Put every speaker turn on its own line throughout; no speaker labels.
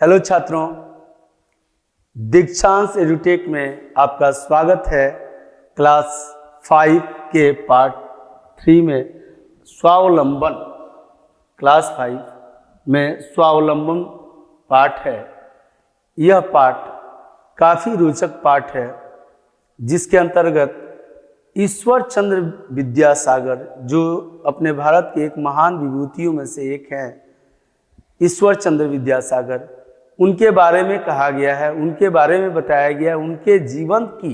Hello छात्रों, Dikshansh edutech में आपका स्वागत है। क्लास 5 के पार्ट 3 में स्वावलंबन, क्लास 5 में स्वावलंबन पाठ है। यह पाठ काफ़ी रोचक पाठ है, जिसके अंतर्गत ईश्वर चंद्र विद्यासागर, जो अपने भारत के एक महान विभूतियों में से एक हैं, ईश्वर चंद्र विद्यासागर, उनके बारे में कहा गया है, उनके बारे में बताया गया है। उनके जीवन की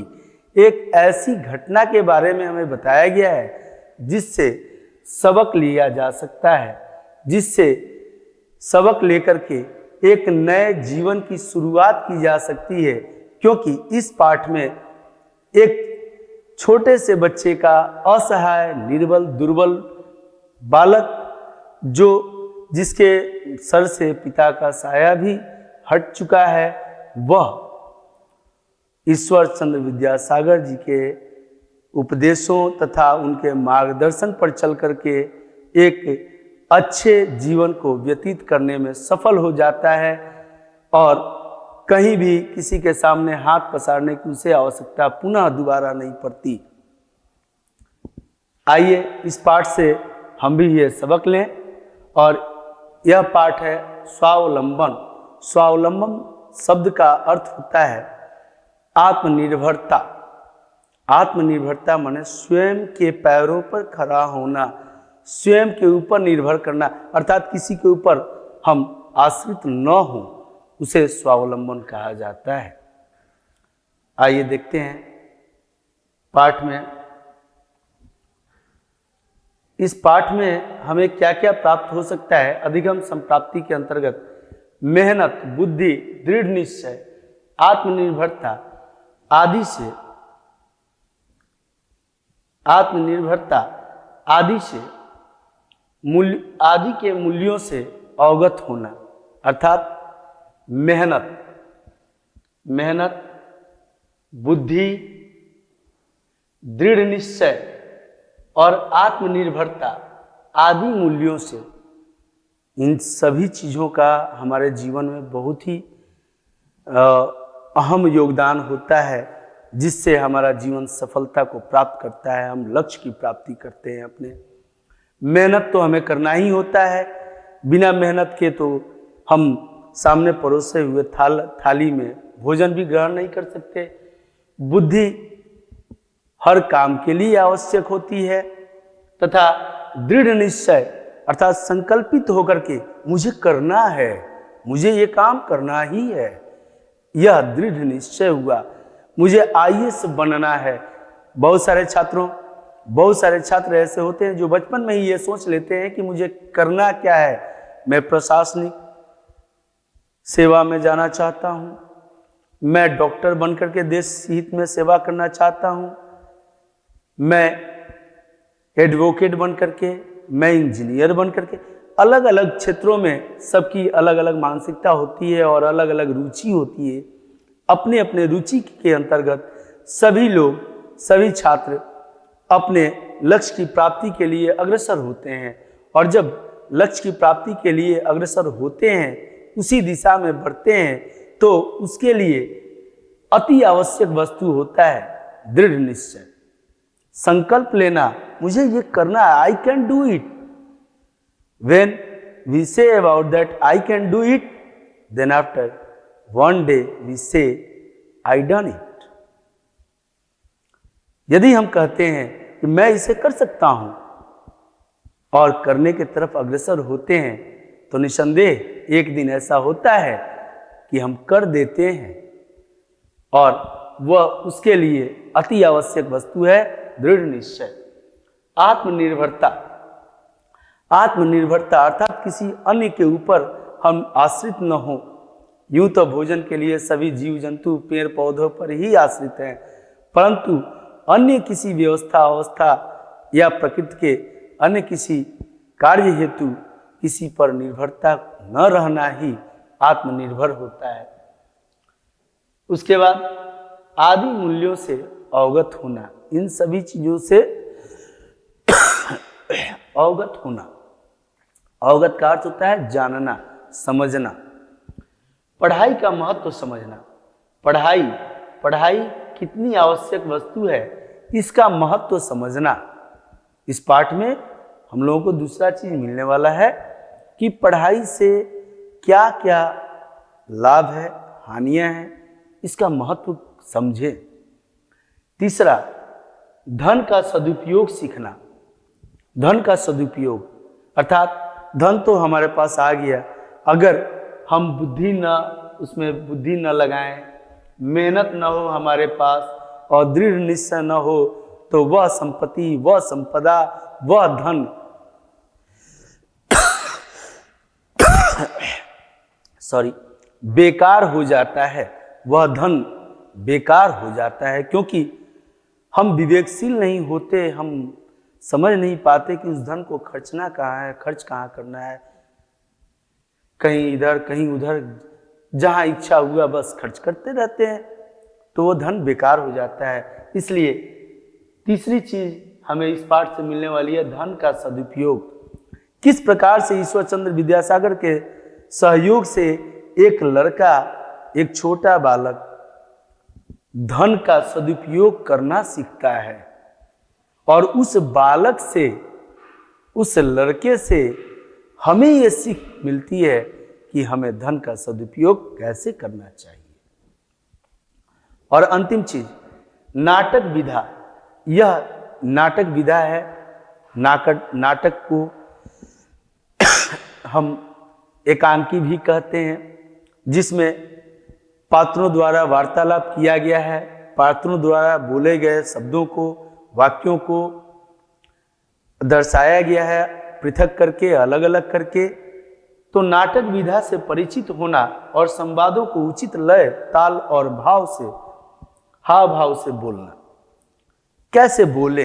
एक ऐसी घटना के बारे में हमें बताया गया है जिससे सबक लिया जा सकता है, जिससे सबक लेकर के एक नए जीवन की शुरुआत की जा सकती है। क्योंकि इस पाठ में एक छोटे से बच्चे का असहाय, निर्बल, दुर्बल बालक, जिसके सर से पिता का साया भी हट चुका है, वह ईश्वर चंद्र विद्यासागर जी के उपदेशों तथा उनके मार्गदर्शन पर चल करके एक अच्छे जीवन को व्यतीत करने में सफल हो जाता है और कहीं भी किसी के सामने हाथ पसारने की उसे आवश्यकता पुनः दोबारा नहीं पड़ती। आइए इस पाठ से हम भी ये सबक लें। और यह पाठ है स्वावलंबन। स्वावलंबन शब्द का अर्थ होता है आत्मनिर्भरता। आत्मनिर्भरता माने स्वयं के पैरों पर खड़ा होना, स्वयं के ऊपर निर्भर करना, अर्थात किसी के ऊपर हम आश्रित न हो, उसे स्वावलंबन कहा जाता है। आइए देखते हैं पाठ में। इस पाठ में हमें क्या क्या प्राप्त हो सकता है। अधिगम संप्राप्ति के अंतर्गत मेहनत, बुद्धि, दृढ़ निश्चय, आत्मनिर्भरता आदि से मूल्य आदि के मूल्यों से अवगत होना, अर्थात मेहनत, बुद्धि, दृढ़ निश्चय और आत्मनिर्भरता आदि मूल्यों से, इन सभी चीज़ों का हमारे जीवन में बहुत ही अहम योगदान होता है, जिससे हमारा जीवन सफलता को प्राप्त करता है, हम लक्ष्य की प्राप्ति करते हैं अपने। मेहनत तो हमें करना ही होता है, बिना मेहनत के तो हम सामने परोसे हुए थाली में भोजन भी ग्रहण नहीं कर सकते। बुद्धि हर काम के लिए आवश्यक होती है तथा दृढ़ निश्चय अर्थात संकल्पित होकर के मुझे करना है, मुझे ये काम करना ही है, यह दृढ़ निश्चय हुआ। मुझे आईएएस बनना है। बहुत सारे छात्र ऐसे होते हैं जो बचपन में ही ये सोच लेते हैं कि मुझे करना क्या है, मैं प्रशासनिक सेवा में जाना चाहता हूँ, मैं डॉक्टर बनकर के देश हित में सेवा करना चाहता हूँ, मैं एडवोकेट बनकर के, मैं इंजीनियर बनकर के। अलग अलग क्षेत्रों में सबकी अलग अलग मानसिकता होती है और अलग अलग रुचि होती है। अपने अपने रुचि के अंतर्गत सभी लोग, सभी छात्र अपने लक्ष्य की प्राप्ति के लिए अग्रसर होते हैं। और जब लक्ष्य की प्राप्ति के लिए अग्रसर होते हैं, उसी दिशा में बढ़ते हैं, तो उसके लिए अति आवश्यक वस्तु होता है दृढ़ निश्चय, संकल्प लेना, मुझे ये करना है, I can do it. When we say about that I can do it, then after one day we say I done it. यदि हम कहते हैं कि मैं इसे कर सकता हूं और करने की तरफ अग्रसर होते हैं, तो निसंदेह एक दिन ऐसा होता है कि हम कर देते हैं। और वह उसके लिए अति आवश्यक वस्तु है दृढ़ निश्चय। आत्मनिर्भरता अर्थात किसी अन्य के ऊपर हम आश्रित न हो। यूं तो भोजन के लिए सभी जीव जंतु पेड़ पौधों पर ही आश्रित हैं, परंतु अन्य किसी अवस्था या प्रकृति के अन्य किसी कार्य हेतु किसी पर निर्भरता न रहना ही आत्मनिर्भर होता है। उसके बाद आदि मूल्यों से अवगत होना, इन सभी चीजों से अवगत होना। अवगत का अर्थ होता है जानना, समझना। पढ़ाई का महत्व समझना, पढ़ाई पढ़ाई कितनी आवश्यक वस्तु है, इसका महत्व समझना। इस पाठ में हम लोगों को दूसरा चीज मिलने वाला है कि पढ़ाई से क्या क्या लाभ है, हानियां हैं, इसका महत्व समझे। तीसरा, धन का सदुपयोग सीखना। धन का सदुपयोग अर्थात धन तो हमारे पास आ गया, अगर हम उसमें बुद्धि न लगाएं, मेहनत न हो हमारे पास और दृढ़ निश्चय न हो, तो वह संपत्ति, वह संपदा, वह धन बेकार हो जाता है। वह धन बेकार हो जाता है, क्योंकि हम विवेकशील नहीं होते, हम समझ नहीं पाते कि उस धन को खर्चना कहाँ है, खर्च कहाँ करना है। कहीं इधर कहीं उधर, जहां इच्छा हुआ बस खर्च करते रहते हैं, तो वो धन बेकार हो जाता है। इसलिए तीसरी चीज हमें इस पाठ से मिलने वाली है, धन का सदुपयोग। किस प्रकार से ईश्वर चंद्र विद्यासागर के सहयोग से एक लड़का, एक छोटा बालक धन का सदुपयोग करना सीखता है, और उस बालक से, उस लड़के से हमें यह सीख मिलती है कि हमें धन का सदुपयोग कैसे करना चाहिए। और अंतिम चीज, नाटक विधा। यह नाटक विधा है। नाटक को हम एकांकी भी कहते हैं, जिसमें पात्रों द्वारा वार्तालाप किया गया है, पात्रों द्वारा बोले गए शब्दों को, वाक्यों को दर्शाया गया है पृथक करके, अलग अलग करके। तो नाटक विधा से परिचित होना और संवादों को उचित लय, ताल और भाव से, हाव भाव से बोलना। कैसे बोले,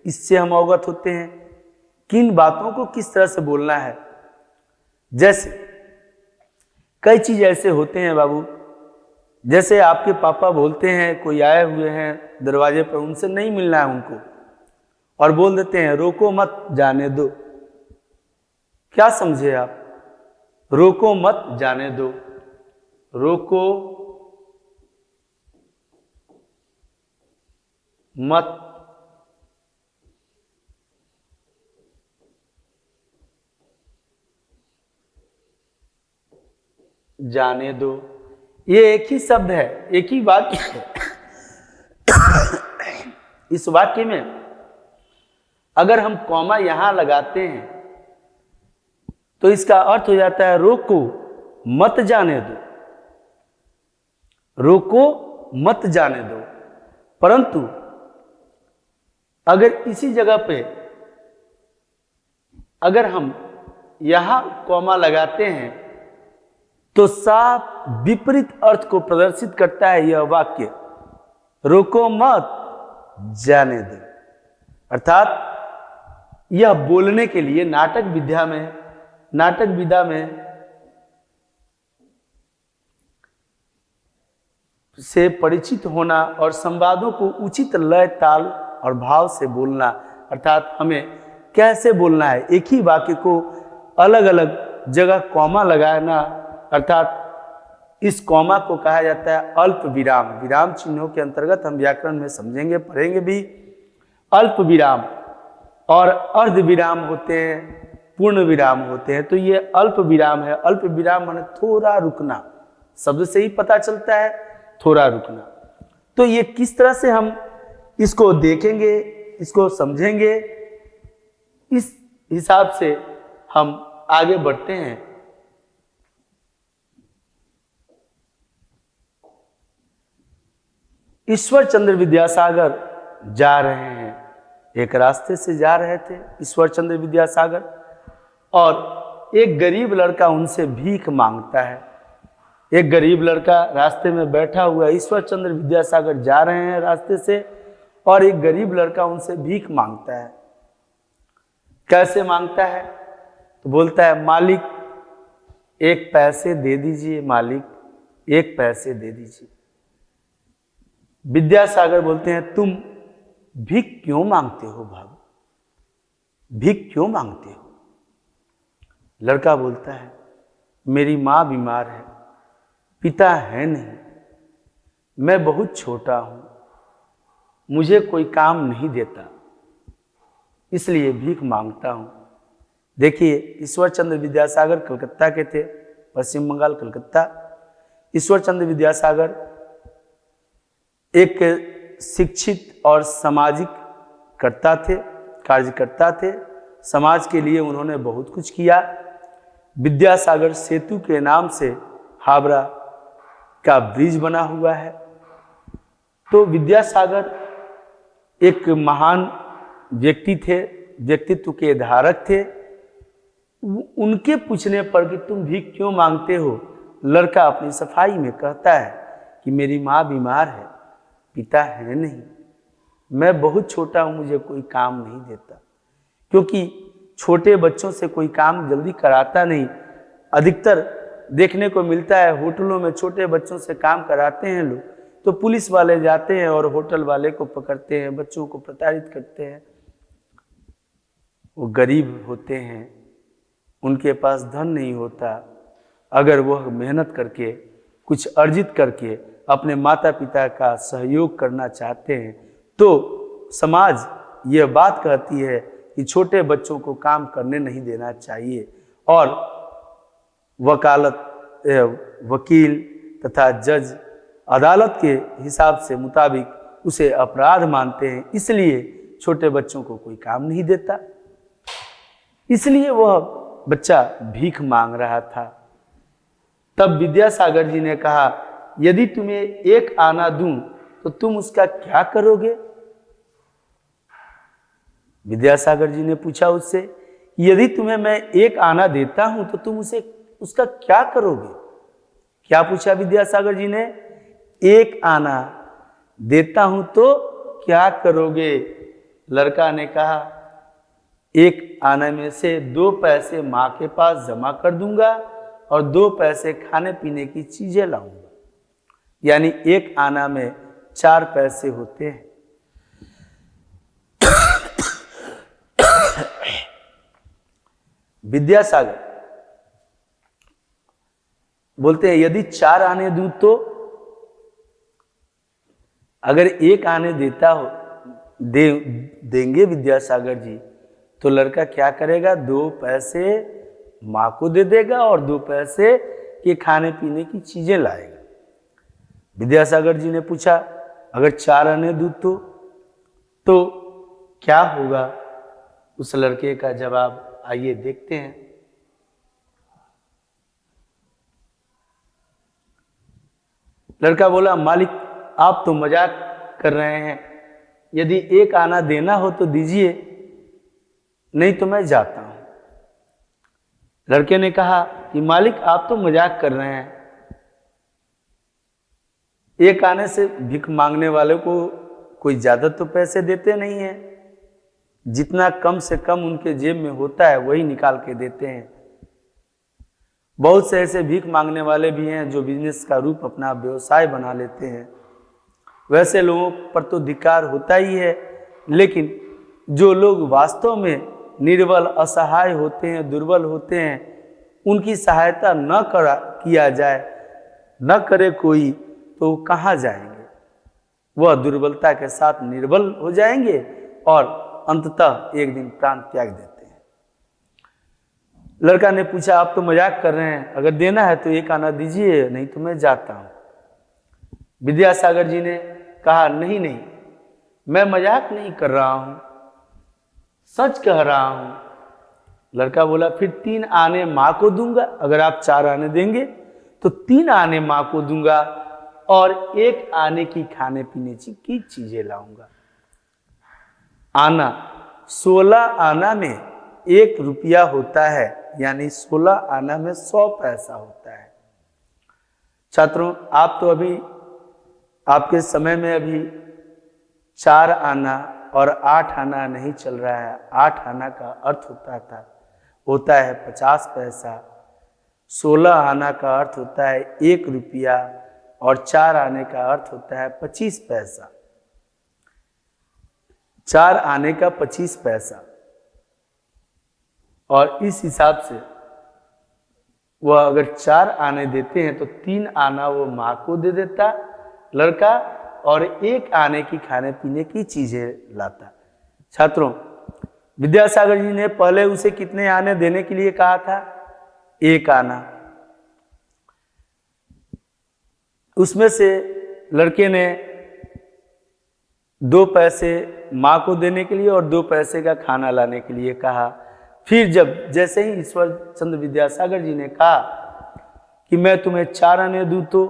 इससे हम अवगत होते हैं किन बातों को किस तरह से बोलना है। जैसे कई चीज ऐसे होते हैं बाबू, जैसे आपके पापा बोलते हैं, कोई आए हुए हैं दरवाजे पर, उनसे नहीं मिलना है उनको, और बोल देते हैं रोको मत, जाने दो। क्या समझे आप? रोको मत, जाने दो। रोको मत जाने दो। ये एक ही शब्द है, एक ही वाक्य है। इस वाक्य में अगर हम कॉमा यहां लगाते हैं तो इसका अर्थ हो जाता है रोको मत जाने दो, रोको मत जाने दो। परंतु अगर इसी जगह पे अगर हम यहां कॉमा लगाते हैं तो साफ विपरीत अर्थ को प्रदर्शित करता है यह वाक्य, रोको मत जाने दो। अर्थात यह बोलने के लिए नाटक विधा में से परिचित होना और संवादों को उचित लय, ताल और भाव से बोलना। अर्थात हमें कैसे बोलना है, एक ही वाक्य को अलग अलग जगह कॉमा लगाना। अर्थात इस कॉमा को कहा जाता है अल्प विराम। विराम चिन्हों के अंतर्गत हम व्याकरण में समझेंगे, पढ़ेंगे भी। अल्प विराम और अर्ध विराम होते हैं, पूर्ण विराम होते हैं। तो ये अल्प विराम है। अल्प विराम माने थोड़ा रुकना, शब्द से ही पता चलता है थोड़ा रुकना। तो ये किस तरह से हम इसको देखेंगे, इसको समझेंगे, इस हिसाब से हम आगे बढ़ते हैं। ईश्वर चंद्र विद्यासागर जा रहे हैं, एक रास्ते से जा रहे थे ईश्वर चंद्र विद्यासागर, और एक गरीब लड़का उनसे भीख मांगता है। एक गरीब लड़का रास्ते में बैठा हुआ है, ईश्वर चंद्र विद्यासागर जा रहे हैं रास्ते से, और एक गरीब लड़का उनसे भीख मांगता है। कैसे मांगता है? तो बोलता है मालिक एक पैसे दे दीजिए, मालिक एक पैसे दे दीजिए। विद्यासागर बोलते हैं तुम भीख क्यों मांगते हो बाबू, भीख क्यों मांगते हो? लड़का बोलता है मेरी माँ बीमार है, पिता है नहीं, मैं बहुत छोटा हूं, मुझे कोई काम नहीं देता, इसलिए भीख मांगता हूं। देखिए, ईश्वर चंद्र विद्यासागर कलकत्ता के थे, पश्चिम बंगाल कलकत्ता। ईश्वर चंद्र विद्यासागर एक शिक्षित और सामाजिक कर्ता थे, कार्यकर्ता थे। समाज के लिए उन्होंने बहुत कुछ किया। विद्यासागर सेतु के नाम से हावड़ा का ब्रिज बना हुआ है। तो विद्यासागर एक महान व्यक्ति थे, व्यक्तित्व के धारक थे। उनके पूछने पर कि तुम भीख क्यों मांगते हो, लड़का अपनी सफाई में कहता है कि मेरी माँ बीमार है, पिता है नहीं, मैं बहुत छोटा हूं, मुझे कोई काम नहीं देता। क्योंकि छोटे बच्चों से कोई काम जल्दी कराता नहीं। अधिकतर देखने को मिलता है होटलों में छोटे बच्चों से काम कराते हैं लोग, तो पुलिस वाले जाते हैं और होटल वाले को पकड़ते हैं, बच्चों को प्रताड़ित करते हैं। वो गरीब होते हैं, उनके पास धन नहीं होता। अगर वह मेहनत करके कुछ अर्जित करके अपने माता पिता का सहयोग करना चाहते हैं तो समाज यह बात कहती है कि छोटे बच्चों को काम करने नहीं देना चाहिए और वकील तथा जज अदालत के हिसाब से मुताबिक उसे अपराध मानते हैं, इसलिए छोटे बच्चों को कोई काम नहीं देता। इसलिए वह बच्चा भीख मांग रहा था। तब विद्यासागर जी ने कहा, यदि तुम्हें एक आना दूं तो तुम उसका क्या करोगे? विद्यासागर जी ने पूछा उससे, यदि तुम्हें मैं एक आना देता हूं तो तुम उसका क्या करोगे? क्या पूछा विद्यासागर जी ने? एक आना देता हूं तो क्या करोगे? लड़का ने कहा, एक आने में से 2 पैसे माँ के पास जमा कर दूंगा और 2 पैसे खाने पीने की चीजें लाऊंगा। यानी एक आना में 4 पैसे होते हैं। विद्यासागर बोलते हैं, यदि 4 आने दूं तो? अगर एक आने देता हो देंगे विद्यासागर जी तो लड़का क्या करेगा? 2 पैसे माँ को दे देगा और 2 पैसे के खाने पीने की चीजें लाएगा। विद्यासागर जी ने पूछा, अगर 4 आने दूं तो क्या होगा? उस लड़के का जवाब आइए देखते हैं। लड़का बोला, मालिक आप तो मजाक कर रहे हैं, यदि एक आना देना हो तो दीजिए, नहीं तो मैं जाता हूं। लड़के ने कहा कि मालिक आप तो मजाक कर रहे हैं, एक आने से भीख मांगने वाले को कोई ज्यादा तो पैसे देते नहीं है, जितना कम से कम उनके जेब में होता है वही निकाल के देते हैं। बहुत से ऐसे भीख मांगने वाले भी हैं जो बिजनेस का रूप अपना व्यवसाय बना लेते हैं। वैसे लोगों पर तो धिक्कार होता ही है, लेकिन जो लोग वास्तव में निर्बल असहाय होते हैं, दुर्बल होते हैं, उनकी सहायता न किया जाए, न करे कोई, तो वो कहाँ जाएंगे? वह दुर्बलता के साथ निर्बल हो जाएंगे और अंततः एक दिन प्राण त्याग देते हैं। लड़का ने पूछा, आप तो मजाक कर रहे हैं, अगर देना है तो एक आना दीजिए, नहीं तो मैं जाता हूं। विद्यासागर जी ने कहा, नहीं नहीं, मैं मजाक नहीं कर रहा हूं, सच कह रहा हूं। लड़का बोला, फिर 3 आने माँ को दूंगा। अगर आप 4 आने देंगे तो 3 आने माँ को दूंगा और 1 आने की खाने पीने की चीजें लाऊंगा। आना, 16 आना में 1 रुपया होता है, यानी 16 आना में 100 पैसा होता है। छात्रों, आप तो अभी आपके समय में अभी 4 आना और 8 आना नहीं चल रहा है। 8 आना का अर्थ होता है 50 पैसा, 16 आना का अर्थ होता है 1 रुपया और 4 आने का अर्थ होता है 25 पैसा। 4 आने का 25 पैसा। और इस हिसाब से वह अगर 4 आने देते हैं तो 3 आना वो माँ को दे देता लड़का, और 1 आने की खाने पीने की चीजें लाता। छात्रों, विद्यासागर जी ने पहले उसे कितने आने देने के लिए कहा था? 1 आना। उसमें से लड़के ने 2 पैसे माँ को देने के लिए और 2 पैसे का खाना लाने के लिए कहा। फिर जैसे ही ईश्वर चंद्र विद्यासागर जी ने कहा कि मैं तुम्हें 4 आने दूं, तो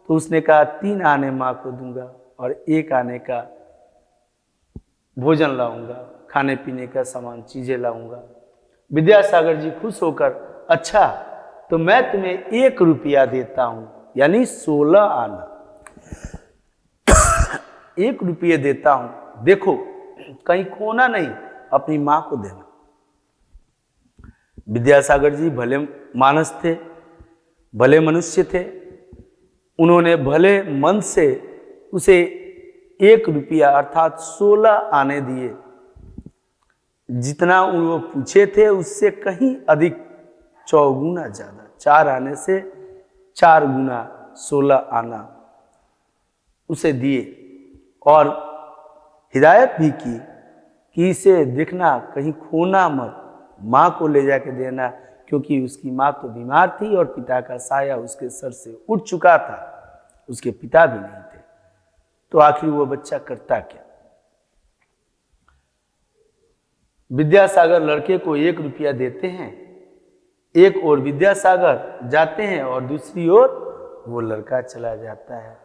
उसने कहा 3 आने माँ को दूंगा और 1 आने का भोजन लाऊंगा, खाने पीने का सामान चीजें लाऊंगा। विद्यासागर जी खुश होकर, अच्छा तो मैं तुम्हें 1 रुपया देता हूं, यानी 16 आना 1 रुपये देता हूं, देखो कहीं खोना नहीं, अपनी मां को देना। विद्यासागर जी भले मानस थे, भले मनुष्य थे। उन्होंने भले मन से उसे 1 रुपया अर्थात 16 आने दिए। जितना वो पूछे थे उससे कहीं अधिक, 4 गुना ज्यादा, 4 आने से 4 गुना 16 आना उसे दिए, और हिदायत भी की कि इसे देखना कहीं खोना मत, माँ को ले जाके देना, क्योंकि उसकी माँ तो बीमार थी और पिता का साया उसके सर से उठ चुका था, उसके पिता भी नहीं थे। तो आखिर वो बच्चा करता क्या? विद्यासागर लड़के को 1 रुपया देते हैं, एक ओर विद्यासागर जाते हैं और दूसरी ओर वो लड़का चला जाता है।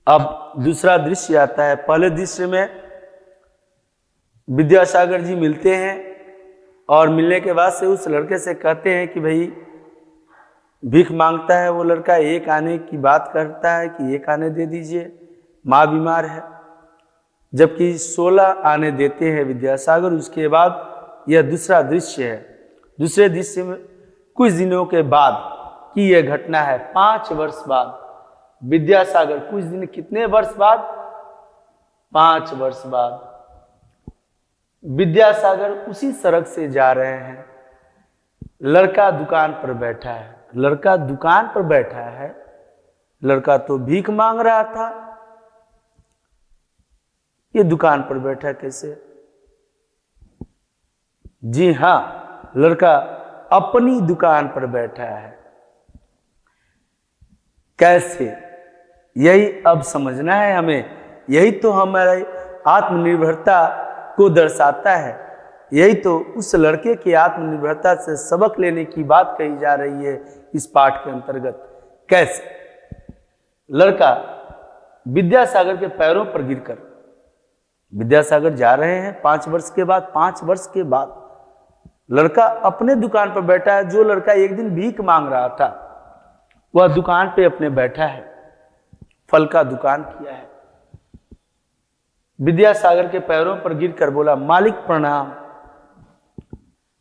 अब दूसरा दृश्य आता है। पहले दृश्य में विद्यासागर जी मिलते हैं और मिलने के बाद से उस लड़के से कहते हैं कि भाई भीख मांगता है वो लड़का, 1 आने की बात करता है कि 1 आने दे दीजिए, माँ बीमार है, जबकि 16 आने देते हैं विद्यासागर। उसके बाद यह दूसरा दृश्य है। दूसरे दृश्य में कुछ दिनों के बाद की यह घटना है, 5 वर्ष बाद। विद्यासागर कुछ दिन, कितने वर्ष बाद? 5 वर्ष बाद विद्यासागर उसी सड़क से जा रहे हैं। लड़का दुकान पर बैठा है। लड़का दुकान पर बैठा है, लड़का तो भीख मांग रहा था, ये दुकान पर बैठा कैसे? जी हां, लड़का अपनी दुकान पर बैठा है। कैसे? यही अब समझना है हमें। यही तो हमारी आत्मनिर्भरता को दर्शाता है। यही तो उस लड़के की आत्मनिर्भरता से सबक लेने की बात कही जा रही है इस पाठ के अंतर्गत। कैसे? लड़का विद्यासागर के पैरों पर गिरकर, विद्यासागर जा रहे हैं 5 वर्ष के बाद, 5 वर्ष के बाद लड़का अपने दुकान पर बैठा है। जो लड़का एक दिन भीख मांग रहा था वह दुकान पे अपने बैठा है, फल का दुकान किया है। विद्यासागर के पैरों पर गिरकर बोला, मालिक प्रणाम।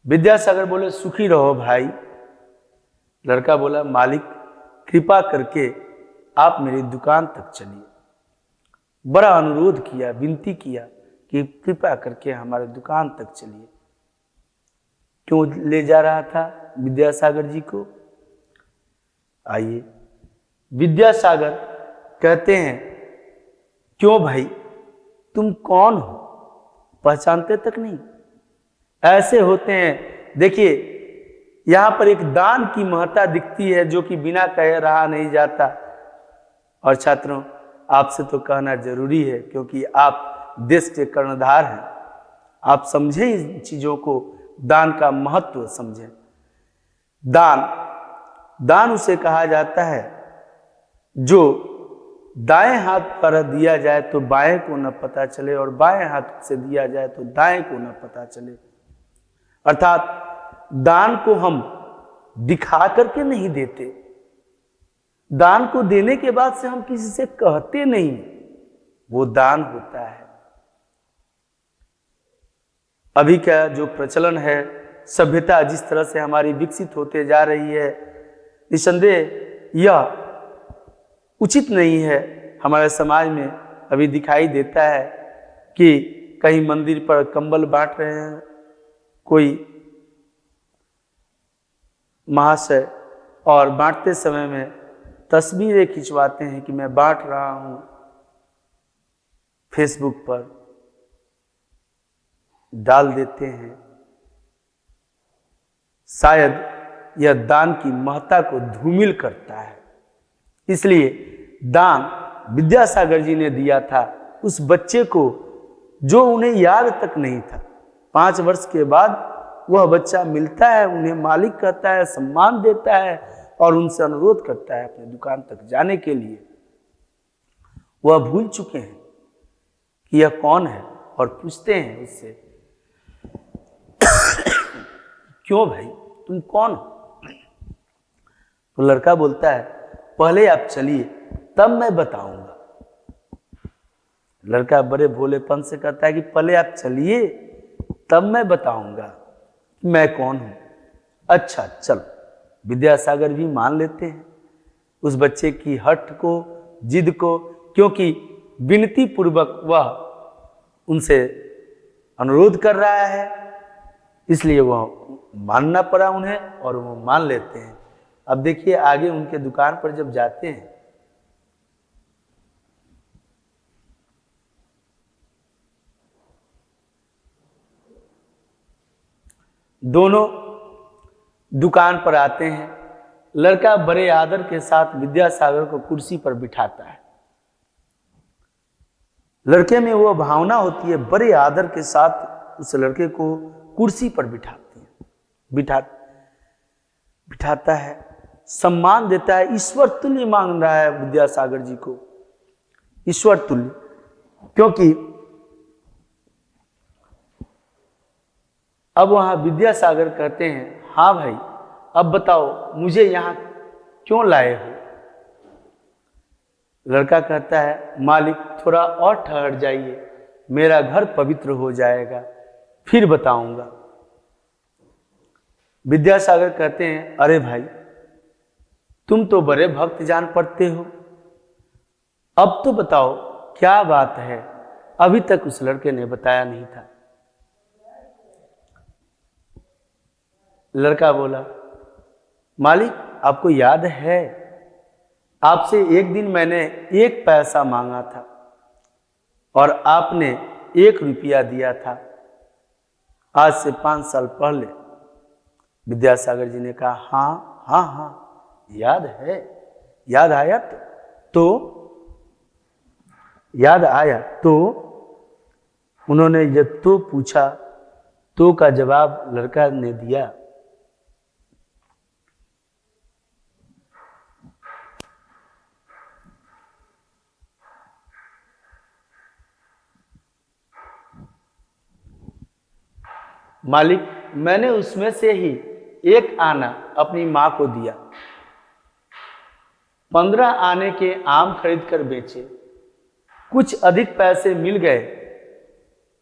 विद्यासागर बोले, सुखी रहो भाई। लड़का बोला, मालिक कृपा करके आप मेरी दुकान तक चलिए। बड़ा अनुरोध किया, विनती किया कि कृपा करके हमारे दुकान तक चलिए। क्यों ले जा रहा था विद्यासागर जी को? आइए, विद्यासागर कहते हैं, क्यों भाई, तुम कौन हो? पहचानते तक नहीं? ऐसे होते हैं। देखिए, यहां पर एक दान की महत्ता दिखती है जो कि बिना कहे रहा नहीं जाता। और छात्रों, आपसे तो कहना जरूरी है, क्योंकि आप देश के कर्णधार हैं। आप समझें इन चीजों को, दान का महत्व समझें। दान उसे कहा जाता है जो दाएं हाथ पर दिया जाए तो बाएं को न पता चले, और बाएं हाथ से दिया जाए तो दाएं को न पता चले। अर्थात दान को हम दिखा करके नहीं देते, दान को देने के बाद से हम किसी से कहते नहीं, वो दान होता है। अभी का जो प्रचलन है, सभ्यता जिस तरह से हमारी विकसित होते जा रही है, निसंदेह यह उचित नहीं है। हमारे समाज में अभी दिखाई देता है कि कहीं मंदिर पर कंबल बांट रहे हैं कोई महाशय, और बांटते समय में तस्वीरें खिंचवाते हैं कि मैं बांट रहा हूं, फेसबुक पर डाल देते हैं। शायद यह दान की महत्ता को धूमिल करता है। इसलिए दान विद्यासागर जी ने दिया था उस बच्चे को जो उन्हें याद तक नहीं था। 5 वर्ष के बाद वह बच्चा मिलता है, उन्हें मालिक कहता है, सम्मान देता है और उनसे अनुरोध करता है अपनी दुकान तक जाने के लिए। वह भूल चुके हैं कि यह कौन है और पूछते हैं उससे, क्यों भाई तुम कौन हो? तो लड़का बोलता है, पहले आप चलिए तब मैं बताऊंगा। लड़का बड़े भोलेपन से कहता है कि पहले आप चलिए तब मैं बताऊंगा मैं कौन हूं। अच्छा चलो। विद्यासागर भी मान लेते हैं उस बच्चे की हठ को, जिद को, क्योंकि विनती पूर्वक वह उनसे अनुरोध कर रहा है, इसलिए वह मानना पड़ा उन्हें और वो मान लेते हैं। अब देखिए आगे उनके दुकान पर जब जाते हैं दोनों दुकान पर आते हैं। लड़का बड़े आदर के साथ विद्यासागर को कुर्सी पर बिठाता है। लड़के में वो भावना होती है, बड़े आदर के साथ उस लड़के को कुर्सी पर बिठाता है, सम्मान देता है, ईश्वर तुल्य मांग रहा है विद्यासागर जी को, ईश्वर तुल्य। क्योंकि अब वहां विद्यासागर कहते हैं, हाँ भाई अब बताओ मुझे यहां क्यों लाए हो? लड़का कहता है, मालिक थोड़ा और ठहर जाइए, मेरा घर पवित्र हो जाएगा, फिर बताऊंगा। विद्यासागर कहते हैं, अरे भाई तुम तो बड़े भक्त जान पड़ते हो, अब तो बताओ क्या बात है? अभी तक उस लड़के ने बताया नहीं था। लड़का बोला, मालिक आपको याद है आपसे एक दिन मैंने 1 पैसा मांगा था और आपने 1 रुपया दिया था, आज से 5 साल पहले। विद्यासागर जी ने कहा, हाँ हाँ हाँ याद है। याद आया तो याद आया तो उन्होंने जब तो पूछा तो का जवाब लड़का ने दिया। मालिक मैंने उसमें से ही 1 आना अपनी मां को दिया, 15 आने के आम खरीद कर बेचे, कुछ अधिक पैसे मिल गए,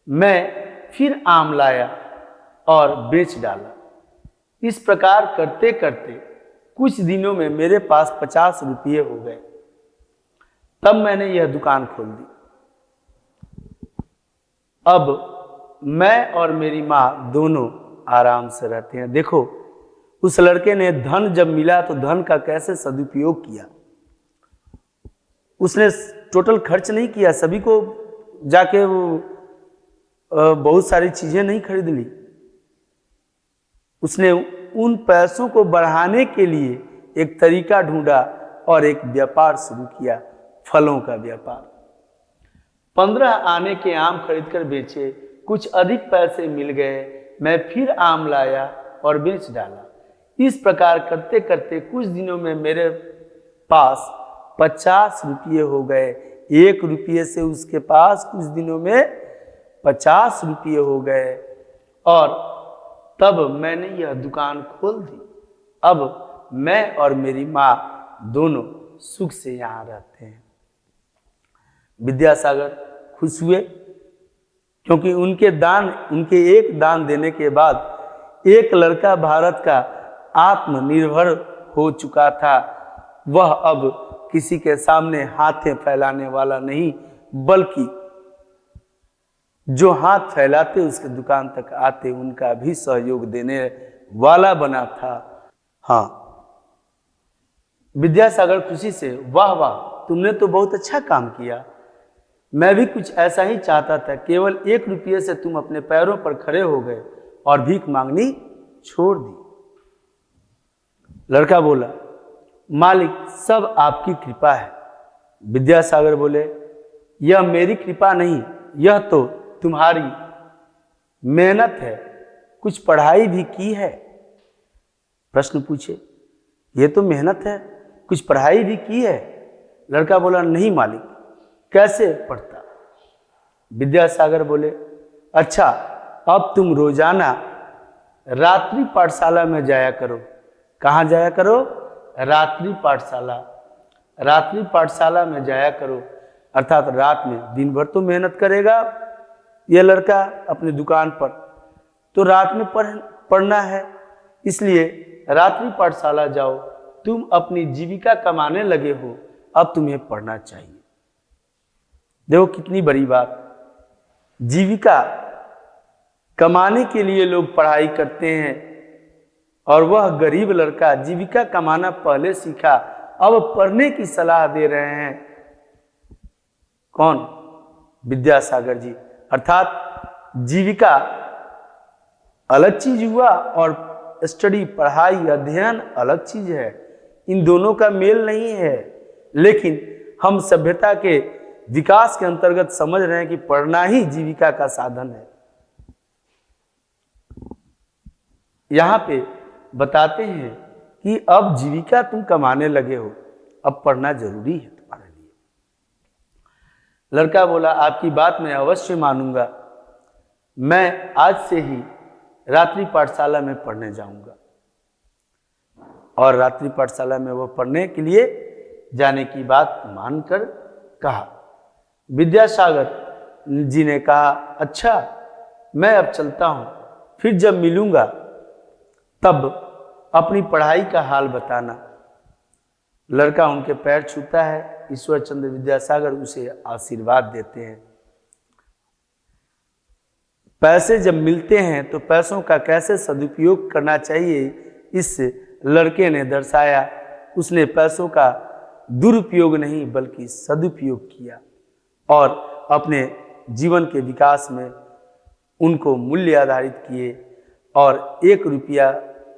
मैं फिर आम लाया और बेच डाला। इस प्रकार करते करते कुछ दिनों में मेरे पास 50 रुपये हो गए। तब मैंने यह दुकान खोल दी। अब मैं और मेरी माँ दोनों आराम से रहते हैं। देखो उस लड़के ने धन जब मिला तो धन का कैसे सदुपयोग किया। उसने टोटल खर्च नहीं किया, सभी को जाके वो बहुत सारी चीजें नहीं खरीद ली। उसने उन पैसों को बढ़ाने के लिए एक तरीका ढूंढा और एक व्यापार शुरू किया, फलों का व्यापार। 15 आने के आम खरीद कर बेचे, कुछ अधिक पैसे मिल गए, मैं फिर आम लाया और बेच डाला। इस प्रकार करते करते कुछ दिनों में मेरे पास 50 रुपये हो गए। 1 रुपये से उसके पास कुछ दिनों में 50 रुपये हो गए और तब मैंने यह दुकान खोल दी। अब मैं और मेरी माँ दोनों सुख से यहाँ रहते हैं। विद्यासागर खुश हुए क्योंकि उनके एक दान देने के बाद एक लड़का भारत का आत्मनिर्भर हो चुका था वह अब किसी के सामने हाथें फैलाने वाला नहीं, बल्कि जो हाथ फैलाते उसके दुकान तक आते उनका भी सहयोग देने वाला बना था। हाँ, विद्यासागर खुशी से, वाह वाह, तुमने तो बहुत अच्छा काम किया। मैं भी कुछ ऐसा ही चाहता था। केवल 1 रुपये से तुम अपने पैरों पर खड़े हो गए और भीख मांगनी छोड़ दी। लड़का बोला, मालिक, सब आपकी कृपा है। विद्यासागर बोले, यह मेरी कृपा नहीं, यह तो तुम्हारी मेहनत है। कुछ पढ़ाई भी की है? प्रश्न पूछे, यह तो मेहनत है, कुछ पढ़ाई भी की है? लड़का बोला, नहीं मालिक, कैसे पढ़ता? विद्यासागर बोले, अच्छा, अब तुम रोजाना रात्रि पाठशाला में जाया करो। कहाँ जाया करो? रात्रि पाठशाला। रात्रि पाठशाला में जाया करो, अर्थात रात में। दिन भर तो मेहनत करेगा यह लड़का अपनी दुकान पर, तो रात में पढ़ना है, इसलिए रात्रि पाठशाला जाओ। तुम अपनी जीविका कमाने लगे हो, अब तुम्हें पढ़ना चाहिए। देखो कितनी बड़ी बात। जीविका कमाने के लिए लोग पढ़ाई करते हैं, और वह गरीब लड़का जीविका कमाना पहले सीखा, अब पढ़ने की सलाह दे रहे हैं। कौन? विद्यासागर जी। अर्थात जीविका अलग चीज हुआ और स्टडी, पढ़ाई, अध्ययन अलग चीज है। इन दोनों का मेल नहीं है, लेकिन हम सभ्यता के विकास के अंतर्गत समझ रहे हैं कि पढ़ना ही जीविका का साधन है। यहां पे बताते हैं कि अब जीविका तुम कमाने लगे हो, अब पढ़ना जरूरी है तुम्हारे लिए। लड़का बोला, आपकी बात मैं अवश्य मानूंगा। मैं आज से ही रात्रि पाठशाला में पढ़ने जाऊंगा। और रात्रि पाठशाला में वो पढ़ने के लिए जाने की बात मानकर कहा। विद्यासागर जी ने कहा, अच्छा, मैं अब चलता हूं, फिर जब मिलूंगा तब अपनी पढ़ाई का हाल बताना। लड़का उनके पैर छूता है। ईश्वर चंद्र विद्यासागर उसे आशीर्वाद देते हैं। पैसे जब मिलते हैं तो पैसों का कैसे सदुपयोग करना चाहिए, इस लड़के ने दर्शाया। उसने पैसों का दुरुपयोग नहीं बल्कि सदुपयोग किया और अपने जीवन के विकास में उनको मूल्य आधारित किए। और 1 रुपया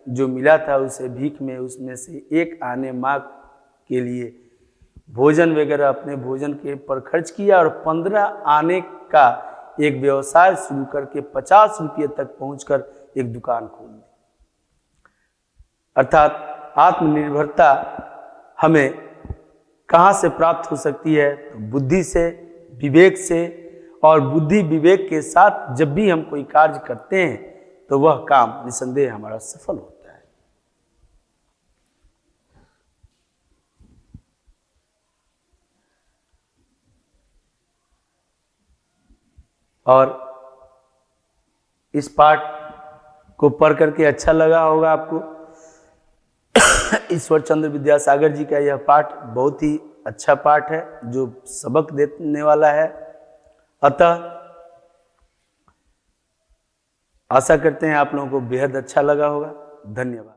जो मिला था उसे भीख में, उसमें से 1 आने माँ के लिए भोजन वगैरह अपने भोजन के पर खर्च किया और 15 आने का एक व्यवसाय शुरू करके 50 रुपये तक पहुंचकर एक दुकान खोल दी। अर्थात आत्मनिर्भरता हमें कहाँ से प्राप्त हो सकती है? तो बुद्धि से, विवेक से। और बुद्धि विवेक के साथ जब भी हम कोई कार्य करते हैं तो वह काम निसंदेह हमारा सफल होता है। और इस पाठ को पढ़ करके अच्छा लगा होगा आपको। ईश्वर चंद्र विद्यासागर जी का यह पाठ बहुत ही अच्छा पाठ है जो सबक देने वाला है। अतः आशा करते हैं आप लोगों को बेहद अच्छा लगा होगा। धन्यवाद।